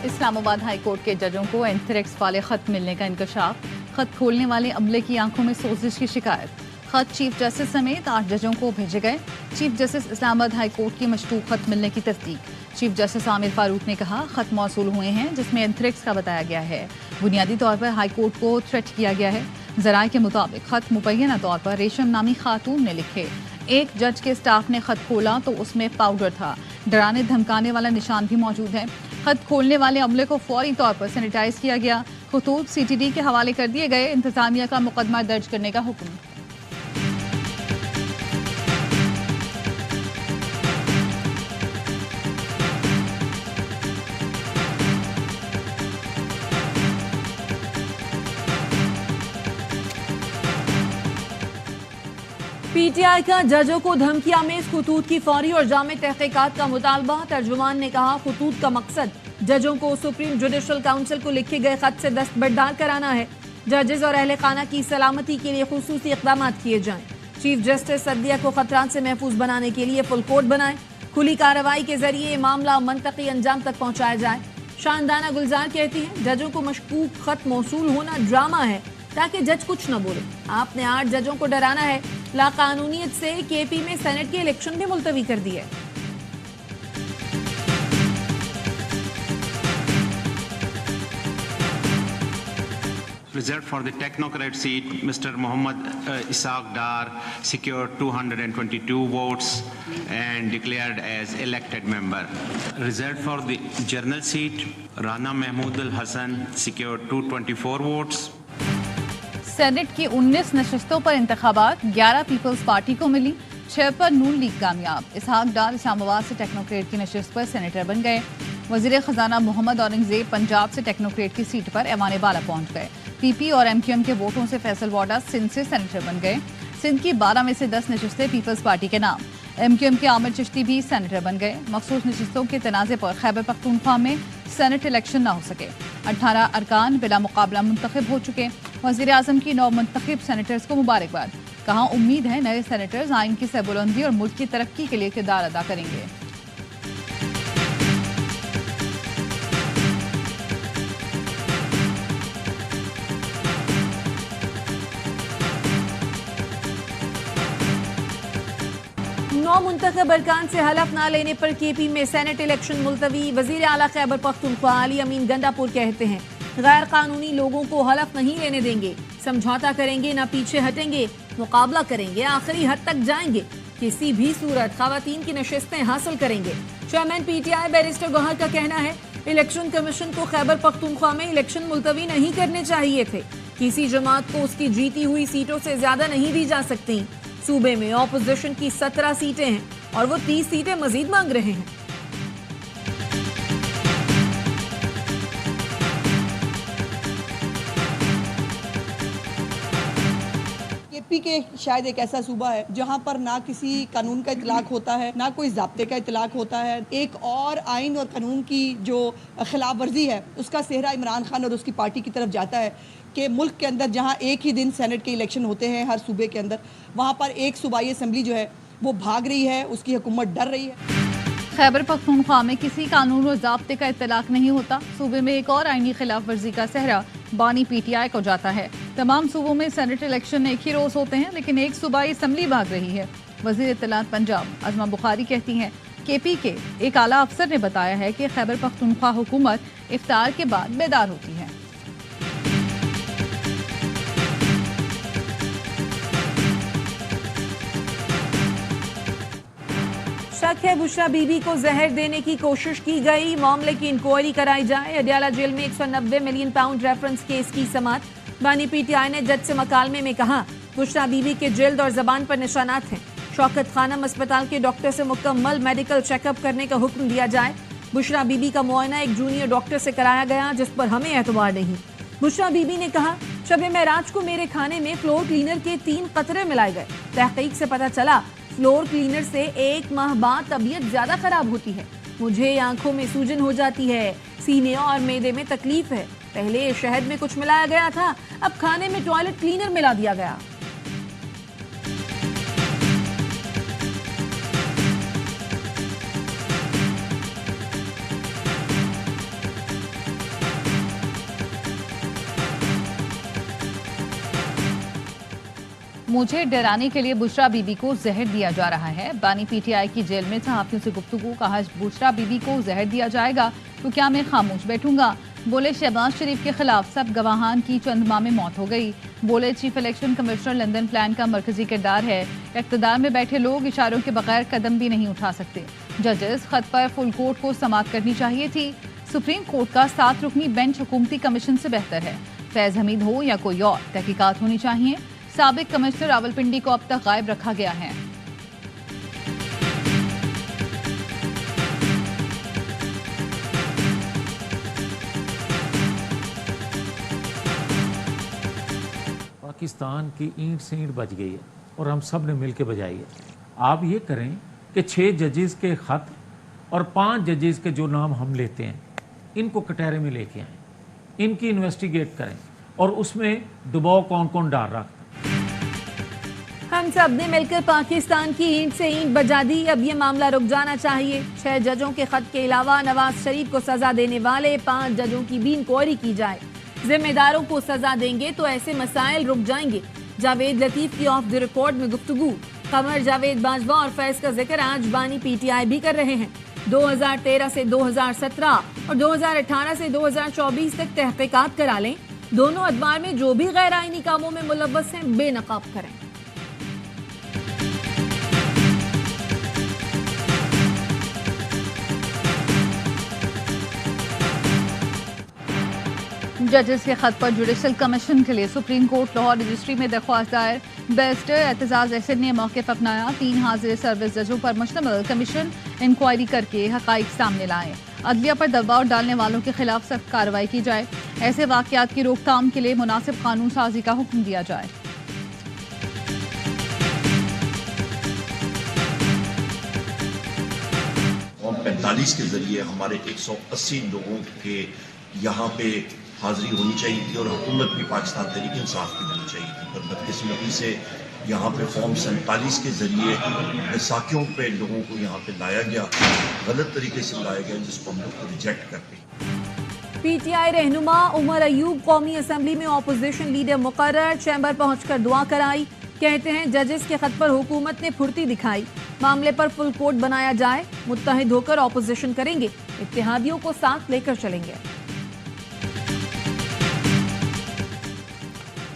Islamabad high court के जजों को एंथ्रेक्स वाले खत मिलने का इंकशाफ। खत खोलने वाले अमले की आंखों में सोजिश की शिकायत। खत चीफ जस्टिस समेत 8 जजों को भेजे गए। Chief justice Islamabad high court की मशतूक खत मिलने की तस्दीक। चीफ जस्टिस आमिर फारूक ने कहा खत मौसूल हुए हैं जिसमें एंथ्रेक्स का बताया गया है। बुनियादी तौर पर हाई कोर्ट को थ्रेट किया गया है। जराये के मुताबिक खत मुबैना तौर पर रेशम नामी खातून ने लिखे। एक जज के स्टाफ ने खत खोला तो उसमें पाउडर था। डराने धमकाने वाला निशान भी मौजूद है। खत खोलने वाले अमले को फौरी तौर पर सैनिटाइज किया गया। खतूत CTD के हवाले कर दिए गए। इंतजामिया का मुकदमा दर्ज करने का हुक्म। PTI का जजों को धमकियां में खतूत की फौरी और जामे तहकीकात का मुतालबा। तर्जुमान ने कहा खतूत का मकसद जजों को सुप्रीम जुडिशल काउंसिल को लिखे गए खत से दस्तबरदार कराना है। जजेस और अहले खाना की सलामती के लिए खुसूसी इक़दाम किए जाएं। चीफ जस्टिस सदिया को खतरात से महफूज बनाने के लिए फुल कोर्ट बनाएं। खुली कार्रवाई के जरिए मामला मनतकी अंजाम तक पहुंचाया जाए। शानदाना गुलजार कहती हैं जजों को मशकूक खत मौसूल होना ड्रामा है ताकि जज कुछ न बोले। आपने 8 जजों को डराना है। लाकानूनियत से KP में सेनेट के इलेक्शन भी मुलतवी कर दिए। Reserved for the technocrat seat, Mr. Mohammad Ishaq Dar secured 222 votes and declared as elected member. Reserved for the general seat, Rana Mahmood Al Hassan secured 224 votes. Senate की 19 नशिस्तों पर इंतखाबात 11 peoples party को मिली। 6 पर नून league कामयाब। इसहाक डार इस्लामाबाद से technocrat की नशिस्त पर senator बन गए। वजीर खजाना मोहम्मद औरंगजेब पंजाब से टेक्नोक्रेट की सीट पर ऐवान बाला पहुंच गए। PP और MQM के वोटों से फैसल वाडा सिंध से सेनेटर बन गए। सिंध की 12 में से 10 नशिस्तें पीपल्स पार्टी के नाम। MQM के आमिर चिश्ती भी सेनेटर बन गए। मखसूस नशिस्तों के तनाज़े पर खैबर पख्तूनख्वा में सेनेट इलेक्शन न हो सके। 18 अरकान बिला मुकाबला मुंतखब हो चुके। वज़ीर आज़म की 9 मुंतखब सेनेटर्स को मुबारकबाद। कहा उम्मीद है नए सेनेटर्स आइन की सरबुलंदी और मुल्क की तरक्की के लिए किरदार अदा करेंगे। नौ मुंतखब अरकान से हलफ ना लेने पर KP में सेनेट इलेक्शन मुलतवी। वजीर आला खैबर पख्तूनख्वा अली अमीन गंडापुर कहते हैं गैर कानूनी लोगों को हलफ नहीं लेने देंगे। समझौता करेंगे ना पीछे हटेंगे। मुकाबला करेंगे आखिरी हद तक जाएंगे। किसी भी सूरत खवातीन की नशिस्तें हासिल करेंगे। चेयरमैन PTI बैरिस्टर गौहर का कहना है इलेक्शन कमीशन को खैबर पख्तूनख्वा में इलेक्शन मुलतवी नहीं करने चाहिए थे। किसी जमात को उसकी जीती हुई सीटों से ज्यादा नहीं दी जा सकती। सूबे में ऑपोजिशन की 17 सीटें हैं और वो 30 सीटें मजीद मांग रहे हैं। KP के शायद एक ऐसा सूबा है जहां पर ना किसी कानून का इतलाक होता है ना कोई ज़ाब्ते का इतलाक होता है। एक और आइन और कानून की जो खिलाफ वर्जी है उसका सेहरा इमरान खान और उसकी पार्टी की तरफ जाता है कि मुल्क के अंदर जहां एक ही दिन सेनेट के इलेक्शन होते हैं हर सूबे के अंदर, वहां पर एक सूबाई असम्बली जो है वो भाग रही है, उसकी हुकूमत डर रही है। खैबर पख्तूनख्वा में किसी कानून और ज़ाब्ते का इतलाक नहीं होता। सूबे में एक और आइनी खिलाफ वर्जी का सहरा बानी PTI को जाता है। तमाम सूबों में सेनेट इलेक्शन एक ही रोज़ होते हैं लेकिन एक सूबाई असम्बली भाग रही है। वज़ीर इत्तलात पंजाब अज़मा बुखारी कहती हैं KP के एक आला अफसर ने बताया है कि खैबर पख्तूनख्वा हुकूमत इफ्तार के बाद बेदार होती है। शक है बुशरा बीबी को जहर देने की कोशिश की गई। मामले की इंक्वायरी कराई जाए। अडियाला जेल में 190 मिलियन पाउंड रेफरेंस केस की समात। बानी PTI ने जज से मकालमे में कहा बुशरा बीबी के जिल्द और जबान पर निशानात हैं। शौकत खानम अस्पताल के डॉक्टर से मुकम्मल मेडिकल चेकअप करने का हुक्म दिया जाए। बुशरा बीबी का मुआयना एक जूनियर डॉक्टर से कराया गया जिस पर हमें एतबार नहीं। बुशरा बीबी ने कहा शब मेराज को मेरे खाने में फ्लोर क्लीनर के 3 कतरे मिलाए गए। तहकीक से पता चला फ्लोर क्लीनर से 1 माह बाद तबीयत ज्यादा खराब होती है। मुझे आंखों में सूजन हो जाती है, सीने और मैदे में तकलीफ है। पहले शहद में कुछ मिलाया गया था, अब खाने में टॉयलेट क्लीनर मिला दिया गया। मुझे डराने के लिए बुशरा बीबी को जहर दिया जा रहा है। बानी पीटीआई की जेल में सहाफियों से गुफ्तगू, कहा बुशरा बीबी को जहर दिया जाएगा तो क्या मैं खामोश बैठूंगा। बोले शहबाज शरीफ के खिलाफ सब गवाहान की चंद माह में मौत हो गई। बोले chief election commissioner London plan का मरकजी किरदार है। इख्तिदार में बैठे लोग इशारों के बगैर कदम भी नहीं उठा सकते। जजेस खत पर फुल कोर्ट को समाअत करनी चाहिए थी। सुप्रीम कोर्ट का 7 रुकनी बेंच हुकूमती कमीशन से बेहतर है। फैज हमीद हो या कोई और, तहकीकात होनी चाहिए। साबिक कमिश्नर रावलपिंडी को अब तक गायब रखा गया है। पाकिस्तान की ईंट से ईंट बच गई है और हम सब ने मिलकर बजाई है। आप ये करें कि 6 जजेस के खत और 5 जजेस के जो नाम हम लेते हैं इनको कटहरे में लेके आएं, इनकी इन्वेस्टिगेट करें और उसमें दबाव कौन कौन डाल रहा। हम सब ने मिलकर पाकिस्तान की ईंट से ईंट बजा दी। अब ये मामला रुक जाना चाहिए। 6 जजों के खत के अलावा नवाज शरीफ को सजा देने वाले 5 जजों की भी इंक्वायरी की जाए। जिम्मेदारों को सजा देंगे तो ऐसे मसाइल रुक जाएंगे। जावेद लतीफ की ऑफ द रिकॉर्ड में गुफ्तगू। कमर जावेद बाजवा और फैज का जिक्र आज बानी पीटीआई भी कर रहे हैं। 2013 से 2017 और 2018 से 2024 तक तहकीकात करा लें। दोनों अदवार में जो भी गैर आईनी कामों में मुलव्वस हैं बेनकाब करें। जजेस के खत पर जुडिशल कमीशन के लिए सुप्रीम कोर्ट लाहौर रजिस्ट्री में दरख्वास्त दायर। बैरिस्टर एतजाज एहसन ने मौक़िफ़ अपनाया। 3 हाजिर सर्विस जजों पर मुश्तमिल कमीशन इंक्वायरी करके हक़ाइक़ सामने लाए। अदलिया पर दबाव डालने वालों के खिलाफ सख्त कार्रवाई की जाए। ऐसे वाक़यात की रोकथाम के लिए मुनासिब कानून साजी का हुक्म दिया जाए। फॉर्म 45 के जरिए हमारे 180 लोगों के यहाँ पे हाजिरी होनी चाहिए थी और हुकूमत भी पाकिस्तान तहरीक इंसाफ की होनी चाहिए थी, पर बदकिस्मती से यहाँ पे फॉर्म 47 के जरिए बैसाखियों पे लोगों को यहाँ पे लाया गया, गलत तरीके से लाया गया, जिसको हम लोग रिजेक्ट करते हैं। पीटीआई रहनुमा उमर अयूब कौमी असम्बली में ऑपोजिशन लीडर मुकर्रर। चैम्बर पहुंचकर दुआ कराई। कहते हैं जजेस के खत पर हुकूमत ने फुर्ती दिखाई। मामले पर फुल कोर्ट बनाया जाए। मुत्तहिद होकर ऑपोजिशन करेंगे। इत्तेहादियों को साथ लेकर चलेंगे।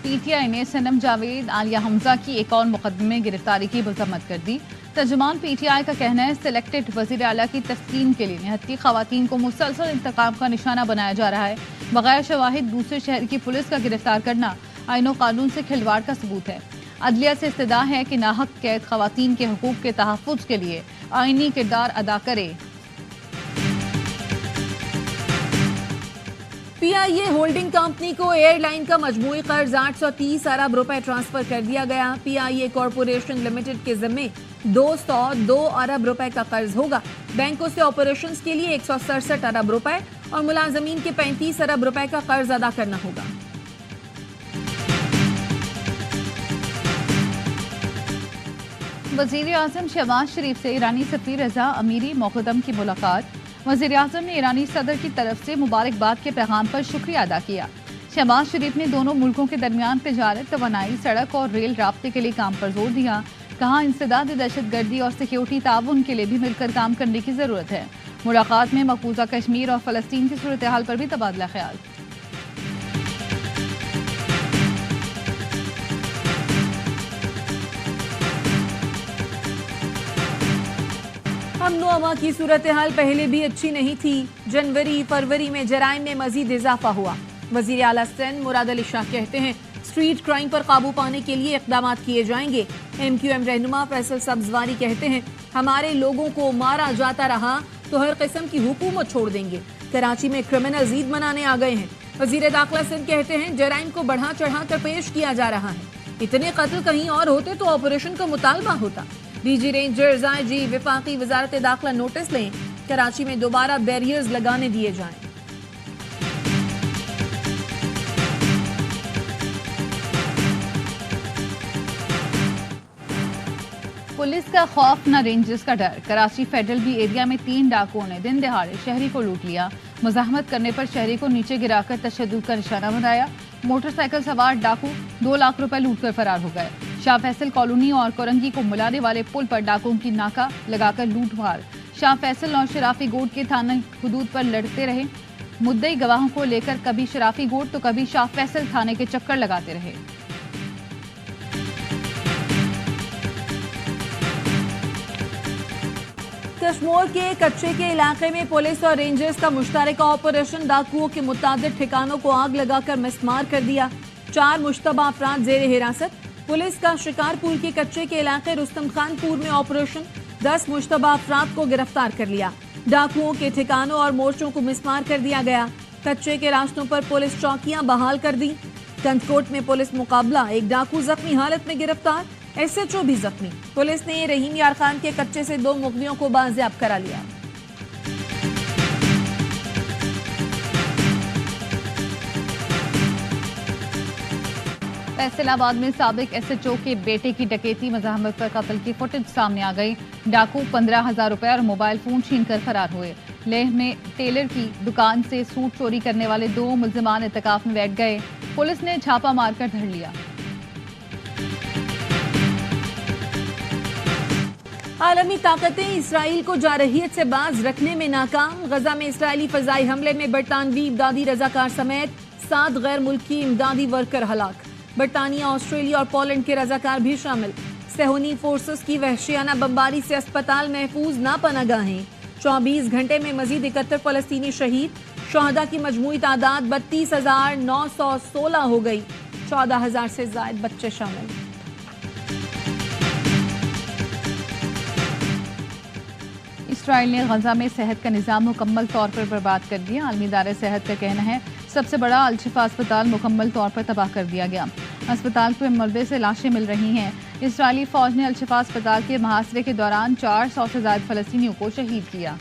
पीटीआई ने सनम जावेद, आलिया हमजा की एक और मुकदमे में गिरफ्तारी की मजम्मत कर दी। तर्जुमान पीटीआई का कहना है सिलेक्टेड वज़ीर आला की तस्कीन के लिए निहत्ती खवातीन को मुसलसल इंतकाम का निशाना बनाया जा रहा है। बगैर शवाहिद दूसरे शहर की पुलिस का गिरफ्तार करना आईनो कानून से खिलवाड़ का सबूत है। अदलिया से इस्तदा है कि नाहक कैद खवातीन के हुकूक के तहफ़्फ़ुज़ के लिए आईनी किरदार अदा करे। पीआईए होल्डिंग कंपनी को एयरलाइन का मजमूई कर्ज 830 अरब रुपए ट्रांसफर कर दिया गया। पीआईए कॉरपोरेशन लिमिटेड के जिम्मे 202 अरब रुपए का कर्ज होगा। बैंकों से ऑपरेशंस के लिए 167 अरब रुपए और मुलाजमीन के 35 अरब रुपए का कर्ज अदा करना होगा। वज़ीर आज़म शहबाज शरीफ से ईरानी सफ़ीर रज़ा अमीरी मोक़द्दम की मुलाकात। वज़ीर आज़म ने ईरानी सदर की तरफ से मुबारकबाद के पैगाम पर शुक्रिया अदा किया। शहबाज शरीफ ने दोनों मुल्कों के दरमियान तिजारत, तवानाई, सड़क और रेल राब्ते के लिए काम पर जोर दिया। कहा इंसदाद दहशतगर्दी और सिक्योरिटी ताउन के लिए भी मिलकर काम करने की ज़रूरत है। मुलाकात में मकबूजा कश्मीर और फ़लस्तीन की सूरत हाल पर भी तबादला ख्याल। अमन अमा की सूरत हाल पहले भी अच्छी नहीं थी। जनवरी फरवरी में जराइम में मजीद इजाफा हुआ। वजीर आला सिंध मुराद अली शाह कहते हैं स्ट्रीट क्राइम पर काबू पाने के लिए इक़दाम किए जाएंगे। MQM रहनुमा फैसल सब्जवारी कहते हैं हमारे लोगों को मारा जाता रहा तो हर किस्म की हुकूमत छोड़ देंगे। कराची में क्रिमिनल ईद मनाने आ गए हैं। वजीर दाखिला सिंध कहते हैं जराइम को बढ़ा चढ़ा कर पेश किया जा रहा है। इतने कत्ल कहीं और होते तो ऑपरेशन का मुतालबा होता। डीजी रेंजर्स IG विफाकी वजारत दाखिला नोटिस लें। कराची में दोबारा बैरियर्स लगाने दिए जाएं। पुलिस का खौफ न रेंजर्स का डर। कराची फेडरल बी एरिया में 3 डाकुओं ने दिन दहाड़े शहरी को लूट लिया। मुजाहमत करने पर शहरी को नीचे गिराकर तशद्दुद का निशाना बनाया। मोटरसाइकिल सवार डाकू 2 लाख रुपए लूट कर फरार हो गए। शाह फैसल कॉलोनी और कोरंगी को मिलाने वाले पुल पर डाकुओं की नाका लगाकर लूटमार। शाह फैसल और शराफी गोट के थाना हदूद पर लड़ते रहे मुद्दई गवाहों को लेकर कभी शराफी गोट तो कभी शाह फैसल थाने के चक्कर लगाते रहे। कश्मीर के कच्चे के इलाके में पुलिस और रेंजर्स का मुश्तरका ऑपरेशन, डाकुओं के मुताबिक ठिकानों को आग लगाकर मिसमार कर दिया। 4 मुश्तबा अफराद जेर हिरासत। पुलिस का शिकारपुर के कच्चे के इलाके रुस्तम खानपुर में ऑपरेशन, 10 मुश्तबा अफराद को गिरफ्तार कर लिया। डाकुओं के ठिकानों और मोर्चों को मिसमार कर दिया गया। कच्चे के रास्तों पर पुलिस चौकियां बहाल कर दी। कंदकोट में पुलिस मुकाबला, एक डाकू जख्मी हालत में गिरफ्तार, SHO भी जख्मी। पुलिस ने रहीम यार खान के कच्चे से 2 मुगलियों को बाजियाब करा लिया। फैसलाबाद में साबिक SHO के बेटे की डकैती मज़ाहमत पर कत्ल की फुटेज सामने आ गई। डाकू 15,000 रुपए और मोबाइल फोन छीनकर फरार हुए। लेह में टेलर की दुकान से सूट चोरी करने वाले 2 मुल्जिमान इत्तकाफ में बैठ गए। पुलिस ने छापा मारकर धर लिया। आलमी ताकतें इसराइल को जारहियत से बाज रखने में नाकाम। गजा में इसराइली फजाई हमले में बरतानवी इमदादी रजाकार समेत 7 गैर मुल्की इमदादी वर्कर हलाक। बरतानिया, ऑस्ट्रेलिया और पोलैंड के रजाकार भी शामिल। सेहूनी फोर्सेस की वहशियाना बमबारी से अस्पताल महफूज ना पनागाहें। 24 घंटे में मजीद 71 फलस्तीनी शहीद। शहदा की मजमूई तादाद 32,916 हो गई। 14,000 से ज्यादा बच्चे शामिल। इसराइल ने गजा में सेहत का निज़ाम मुकम्मल तौर पर बर्बाद कर दिया। आलमी इदारे सेहत का कहना है सबसे बड़ा अल-शिफा अस्पताल मुकम्मल तौर पर तबाह कर दिया गया। अस्पताल के मलबे से लाशें मिल रही हैं। इसराइली फौज ने अल-शिफा अस्पताल के मुहासरे के दौरान 400 से ज्यादा फलस्तीनियों को शहीद किया।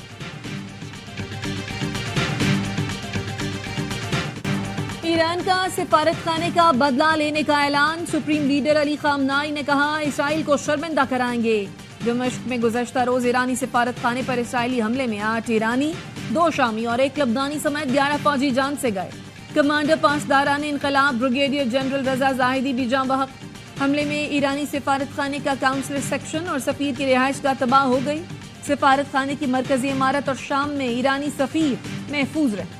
ईरान का सिफारत खाने का बदला लेने का ऐलान। सुप्रीम लीडर अली खामनाई ने कहा इसराइल को शर्मिंदा कराएंगे। दमिश्क में गुज़श्ता रोज ईरानी सिफारत खाने पर इसराइली हमले में 8 ईरानी, 2 शामी और 1 लबनानी समेत 11 फौजी जान से गए। कमांडर पासदारान इनकलाब ब्रिगेडियर जनरल रजा जाहिदी भी जाँ बहक। हमले में ईरानी सिफारत खाने का काउंसलर सेक्शन और सफीर की रिहाइश का तबाह हो गई। सिफारत खाने की मरकजी इमारत और शाम में ईरानी सफीर महफूज रहे।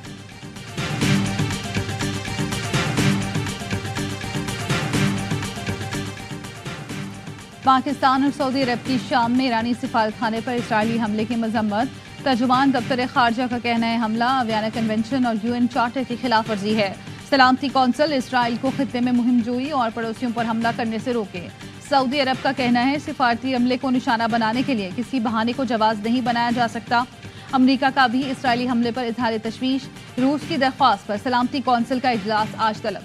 पाकिस्तान और सऊदी अरब की शाम में ईरानी सिफारत खाने पर इसराइली हमले की मजम्मत। तर्जुमान दफ्तर खारजा का कहना है हमला वियना कन्वेंशन और UN चार्टर की खिलाफ वर्जी है। सलामती कौंसिल इसराइल को खित्ते में मुहिम जोई और पड़ोसियों पर हमला करने से रोके। सऊदी अरब का कहना है सिफारती हमले को निशाना बनाने के लिए किसी बहाने को जवाज नहीं बनाया जा सकता। अमरीका का भी इसराइली हमले पर इजहार तशवीश। रूस की दरख्वास्त पर सलामती कौंसिल का इजलास आज तलब।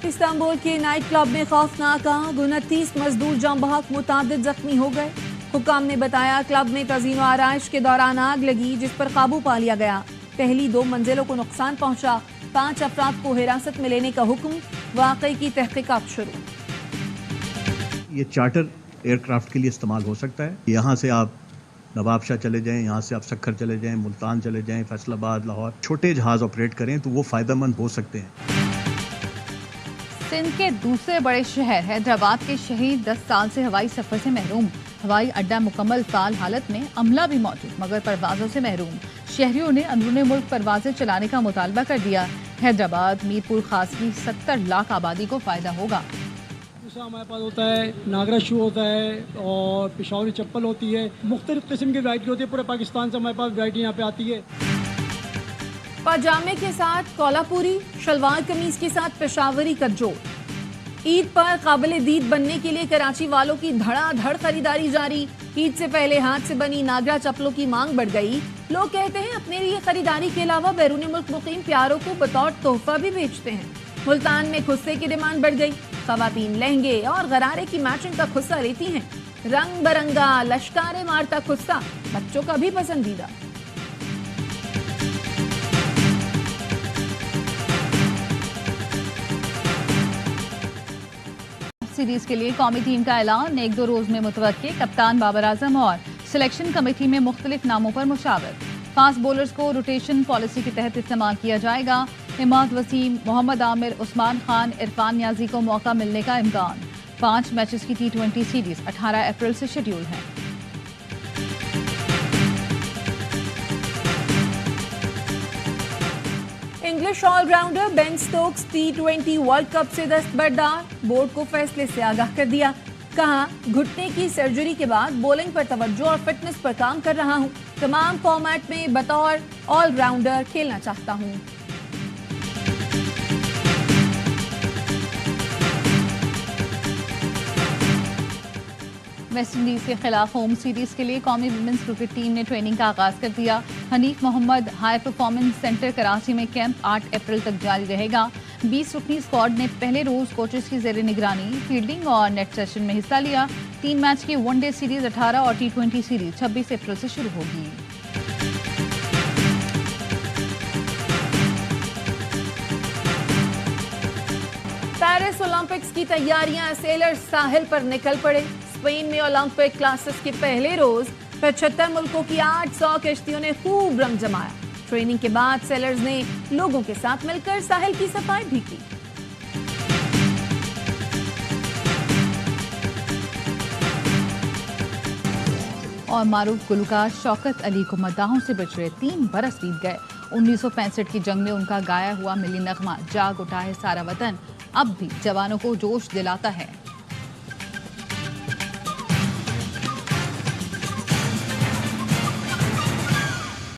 इस्तांबुल के नाइट क्लब में खौफनाक आग, 29 मजदूर जाँ बहक, मुतादिद जख्मी हो गए। हुकाम ने बताया क्लब में तज़ीन व आराइश के दौरान आग लगी जिस पर काबू पा लिया गया। पहली 2 मंजिलों को नुकसान पहुंचा। 5 अफराद को हिरासत में लेने का हुक्म। वाकई की तहकीकात शुरू। ये चार्टर एयरक्राफ्ट के लिए इस्तेमाल हो सकता है। यहाँ से आप नवाबशाह चले जाएं, यहाँ से आप सक्खर चले जाएं, मुल्तान चले जाएं, फैसलाबाद, लाहौर, छोटे जहाज ऑपरेट करें तो वो फ़ायदेमंद हो सकते हैं। सिंध के दूसरे बड़े शहर हैदराबाद के शहीद 10 साल से हवाई सफर से महरूम। हवाई अड्डा मुकम्मल फाल हालत में, अमला भी मौजूद मगर परवाजों से महरूम। शहरियों ने अंदरूनी मुल्क परवाजें चलाने का मुतालबा कर दिया। हैदराबाद मीरपुर खास की 70 लाख आबादी को फायदा होगा। दूसरा हमारे पास होता है नागरा शू होता है और पिशावरी चप्पल होती है। मुख्तलिफ किस्म की वैरायटी होती है। पूरे पाकिस्तान से हमारे पास वैरायटी यहाँ पे आती है। पाजामे के साथ कोल्हापुरी, शलवार कमीज के साथ पेशावरी का जोड़। ईद पर काबिल दीद बनने के लिए कराची वालों की धड़ाधड़ खरीदारी जारी। ईद से पहले हाथ से बनी नागरा चप्पलों की मांग बढ़ गई। लोग कहते हैं अपने लिए खरीदारी के अलावा बैरूनी मुल्क मुकीम प्यारों को बतौर तोहफा भी बेचते हैं। मुल्तान में खुस्से की डिमांड बढ़ गई। खवातीन लहंगे और गरारे की मैचिंग का खुस्सा लेती हैं। रंग बरंगा लश्कारे मारता खुस्सा बच्चों का भी पसंदीदा। सीरीज के लिए कौमी टीम का ऐलान 1-2 रोज में मुतवक्के। कप्तान बाबर आजम और सिलेक्शन कमेटी में मुख्तलिफ नामों पर मुशावरत। फास्ट बॉलर्स को रोटेशन पॉलिसी के तहत इस्तेमाल किया जाएगा। इमाद वसीम, मोहम्मद आमिर, उस्मान खान, इरफान नियाजी को मौका मिलने का इम्कान। 5 मैचेस की T20 सीरीज 18 अप्रैल से शेड्यूल है। English allrounder Ben Stokes T20 world cup से दस्तबरदार, बोर्ड को फैसले से आगाह कर दिया। कहा, घुटने की सर्जरी के बाद बॉलिंग पर तवज्जो और फिटनेस पर काम कर रहा हूं। तमाम फॉर्मेट में बतौर ऑलराउंडर खेलना चाहता हूं। वेस्टइंडीज के खिलाफ होम सीरीज के लिए कौमी वुमेन्स क्रिकेट टीम ने ट्रेनिंग का आगाज कर दिया। Hanif Mohammad high performance centre Karachi में कैंप 8 अप्रैल तक जारी रहेगा। 20 रुकनी स्क्वाड ने पहले रोज कोचेस की जेर निगरानी फील्डिंग और नेट सेशन में हिस्सा लिया। 3 मैच की वनडे सीरीज 18 और T20 सीरीज 26 अप्रैल से शुरू होगी। पेरिस ओलंपिक्स की तैयारियां, सेलर्स साहिल पर निकल पड़े। स्पेन में ओलंपिक क्लासेस के पहले रोज 75 मुल्कों की 800 किश्तियों ने खूब रंग जमाया। ट्रेनिंग के बाद सेलर्स ने लोगों के साथ मिलकर साहिल की सफाई भी की। और मारूफ गुलकार शौकत अली को मद्दाहों से बिछड़े 3 बरस बीत गए। 1965 की जंग में उनका गाया हुआ मिली नगमा जाग उठा है सारा वतन अब भी जवानों को जोश दिलाता है।